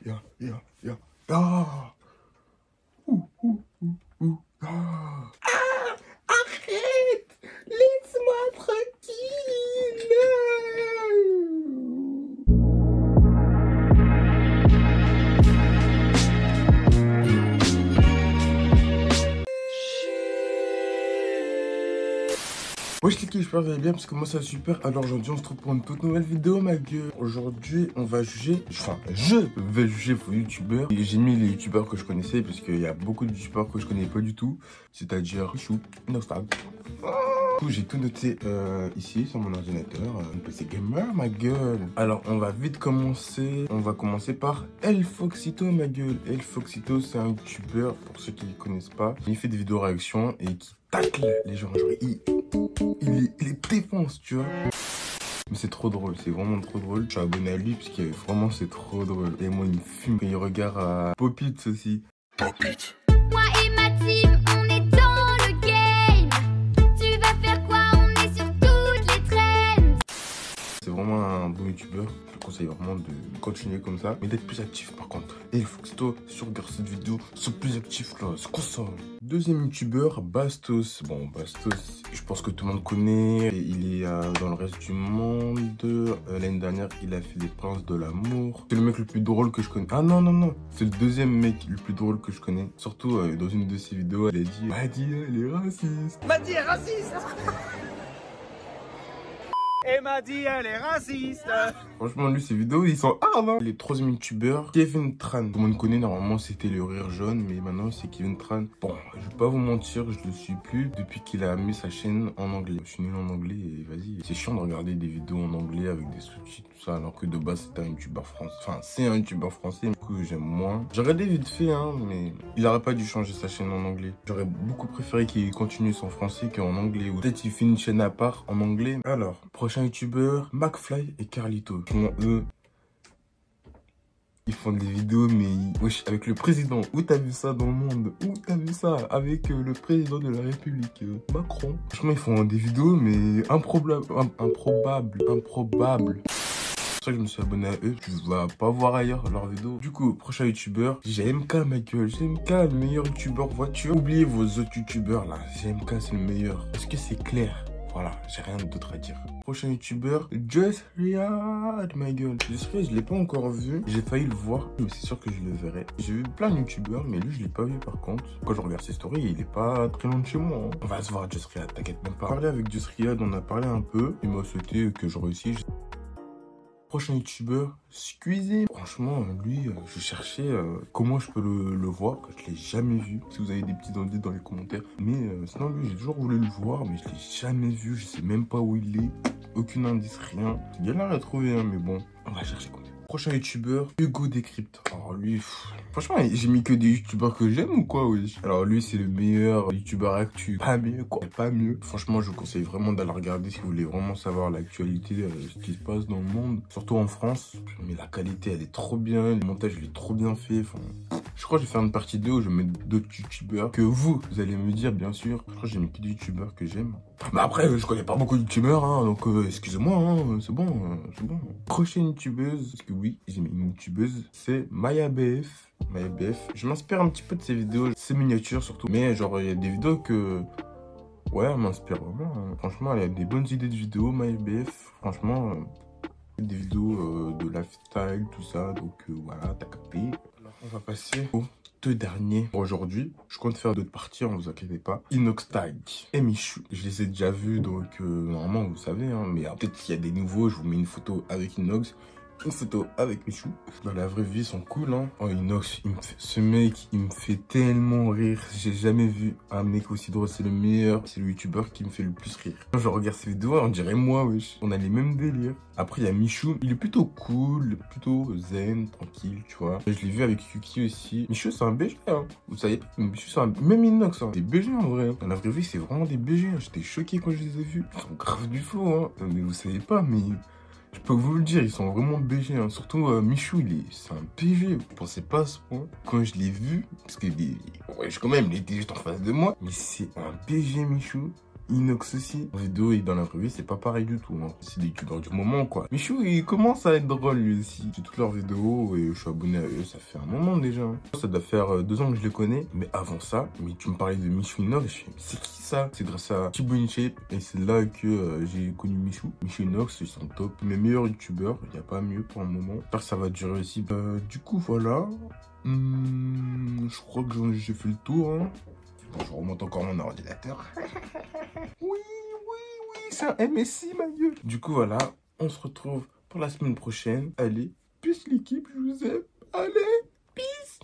Ah. Ah. Arrête! Laisse-moi tranquille! Wesh les j'espère que vous allez bien parce que moi ça va super. Alors aujourd'hui on se retrouve pour une toute nouvelle vidéo ma gueule. Aujourd'hui on va juger, enfin je vais juger vos youtubeurs. Et j'ai mis les youtubeurs que je connaissais parce qu'il y a beaucoup de youtubeurs que je connais pas du tout. C'est-à-dire Michou, Nostal. Du coup j'ai tout noté ici sur mon ordinateur, un PC gamer ma gueule. Alors on va vite commencer, on va commencer par El Foxito ma gueule. El Foxito c'est un youtubeur, pour ceux qui ne connaissent pas, il fait des vidéos réactions et qui tacle les gens, genre il les défonce, tu vois. Mais c'est trop drôle, c'est vraiment trop drôle. Je suis abonné à lui parce que vraiment c'est trop drôle. Et moi il me fume quand il regarde à Popit aussi. Popit. Moi et ma team, on est dans le game. Tu vas faire quoi? On est sur toutes les trends. C'est vraiment un bon youtubeur. Je te conseille vraiment de continuer comme ça, mais d'être plus actif par contre. Et il faut que toi, si tu regardes cette vidéo, sois plus actif là, c'est quoi ça? Deuxième youtubeur, Bastos. Bon, Bastos, je pense que tout le monde connaît. Et il est dans le reste du monde. L'année dernière, il a fait les Princes de l'amour. C'est le mec le plus drôle que je connais. Ah non, non, non. C'est le deuxième mec le plus drôle que je connais. Surtout dans une de ses vidéos, il a dit Madi, elle est raciste. Madi est raciste. Et Madi, elle est raciste. Franchement, lui, ses vidéos, ils sont hard, hein. Les troisième youtubeurs, Kevin Tran. Tout le monde connaît, normalement, c'était le rire jaune, mais maintenant, c'est Kevin Tran. Bon, je vais pas vous mentir, je le suis plus depuis qu'il a mis sa chaîne en anglais. Je suis nul en anglais et vas-y. C'est chiant de regarder des vidéos en anglais avec des sous-titres, tout ça, alors que de base, c'était un youtubeur français. Enfin, c'est un youtubeur français, du coup, j'aime moins. J'ai regardé vite fait, hein, mais il aurait pas dû changer sa chaîne en anglais. J'aurais beaucoup préféré qu'il continue son français qu'en anglais. Ou peut-être qu'il fait une chaîne à part en anglais. Alors, prochain youtubeur, McFly et Carlito. Eux, ils font des vidéos, mais wesh, avec le président. Où t'as vu ça dans le monde? Où t'as vu ça avec le président de la République, Macron? Franchement, ils font des vidéos, mais improbables. C'est pour ça que je me suis abonné à eux. Tu vas pas voir ailleurs leurs vidéos. Du coup, prochain youtubeur, GMK ma gueule. GMK, le meilleur youtubeur voiture. Oubliez vos autres youtubeurs là. GMK, c'est le meilleur. Est-ce que c'est clair? Voilà, j'ai rien d'autre à dire. Prochain youtubeur, Just Riyad, ma gueule. Just Riyad, je l'ai pas encore vu. J'ai failli le voir, mais c'est sûr que je le verrai. J'ai vu plein de youtubeurs, mais lui, je l'ai pas vu par contre. Quand je regarde ses stories, il est pas très loin de chez moi. On va se voir, Just Riyad, t'inquiète même pas. Parler avec Just Riyad, on a parlé un peu. Il m'a souhaité que je réussisse. Prochain youtubeur, Squeezie. Franchement, lui, je cherchais comment je peux le voir, que je l'ai jamais vu. Si vous avez des petits indices dans les commentaires. Mais sinon, lui, j'ai toujours voulu le voir, mais je l'ai jamais vu. Je sais même pas où il est. Aucun indice, rien. C'est galère à trouver, hein, mais bon, on va chercher quand même. Prochain youtubeur, Hugo Décrypte. Alors lui, franchement, j'ai mis que des youtubeurs que j'aime ou quoi, oui. Alors lui, c'est le meilleur youtubeur actu. Pas mieux, quoi. Pas mieux. Franchement, je vous conseille vraiment d'aller regarder si vous voulez vraiment savoir l'actualité, ce qui se passe dans le monde. Surtout en France. Mais la qualité, elle est trop bien. Le montage, il est trop bien fait. Enfin, je crois que je vais faire une partie 2 où je vais mettre d'autres youtubeurs que vous allez me dire, bien sûr. Je crois que j'ai mis que des youtubeurs que j'aime. Mais après, je connais pas beaucoup de youtubeurs, hein, donc excusez-moi, hein, c'est bon, c'est bon. Prochaine youtubeuse, parce que oui, j'ai mis une youtubeuse, c'est MayaBF. MayaBF, je m'inspire un petit peu de ses vidéos, ses miniatures surtout. Mais genre, il y a des vidéos que... Ouais, elle m'inspire vraiment. Hein. Franchement, elle a des bonnes idées de vidéos, MayaBF. Franchement, des vidéos de lifestyle, tout ça, donc voilà, t'as capté. Alors, on va passer au... deux derniers pour aujourd'hui. Je compte faire d'autres parties, ne vous inquiétez pas. Inoxtag et Michou. Je les ai déjà vus, donc normalement vous savez, hein, mais peut-être qu'il y a des nouveaux. Je vous mets une photo avec Inox, une photo avec Michou. Dans la vraie vie, ils sont cool, hein. Oh, Inox, ce mec, il me fait tellement rire. J'ai jamais vu un mec aussi drôle. C'est le meilleur. C'est le youtubeur qui me fait le plus rire. Quand je regarde ses vidéos, on dirait moi, wesh. On a les mêmes délires. Après, il y a Michou. Il est plutôt cool, plutôt zen, tranquille, tu vois. Je l'ai vu avec Yuki aussi. Michou, c'est un BG, hein. Vous savez, Michou, c'est un... Même Inox, hein. Des BG en vrai. Dans la vraie vie, c'est vraiment des BG. Hein. J'étais choqué quand je les ai vus. Ils sont grave du flow, hein. Mais vous savez pas, mais... Je peux vous le dire, ils sont vraiment BG. Hein. Surtout Michou, c'est un BG. Je pensais pas à ce point. Quand je l'ai vu, parce que ouais, quand même, il était juste en face de moi. Mais c'est un BG Michou. Inox aussi. En vidéo et dans la vraie vie, c'est pas pareil du tout. Hein. C'est des youtubeurs du moment, quoi. Michou, il commence à être drôle, lui aussi. J'ai toutes leurs vidéos et je suis abonné à eux. Ça fait un moment déjà. Hein. Ça doit faire 2 ans que je les connais. Mais avant ça, mais tu me parlais de Michou Inox. Je fais, mais c'est qui ça? C'est grâce à Thibaut InShape. Et c'est là que j'ai connu Michou. Michou Inox, ils sont top. Mes meilleurs youtubeurs. Il n'y a pas mieux pour le moment. J'espère que ça va durer aussi. Du coup, voilà. Je crois que j'ai fait le tour. Hein. Bon, je remonte encore mon ordinateur. Oui, c'est un MSI, ma gueule. Du coup, voilà, on se retrouve pour la semaine prochaine. Allez, peace l'équipe, je vous aime. Allez, peace.